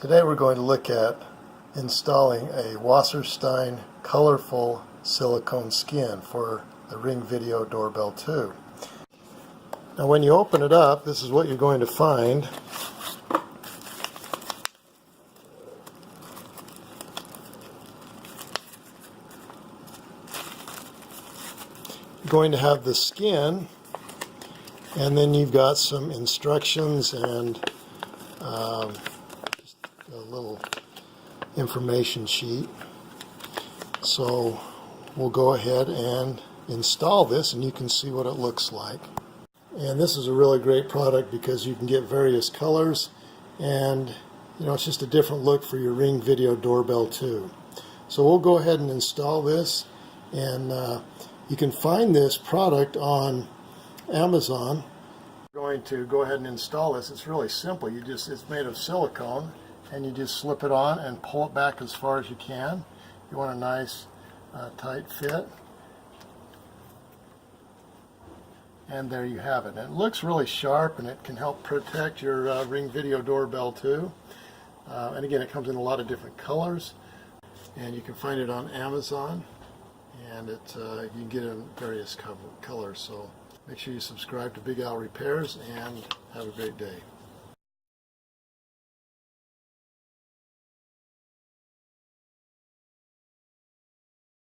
Today we're going to look at installing a wasserstein colorful silicone skin for the Ring Video Doorbell 2. Now when you open it up, this is what you're going to find. You're going to have the skin, and then you've got some instructions and just a little information sheet. So we'll go ahead and install this, and you can see what it looks like. And this is a really great product because you can get various colors, and it's just a different look for your Ring Video Doorbell 2. So we'll go ahead and install this, and you can find this product on Amazon. We're going to go ahead and install this. It's really simple. It's made of silicone, and you just slip it on and pull it back as far as you can. You want a nice tight fit. And there you have it. And it looks really sharp, and it can help protect your Ring Video Doorbell 2. And again, it comes in a lot of different colors, and you can find it on Amazon, and you can get it in various colors. So make sure you subscribe to Big Al Repairs, and have a great day.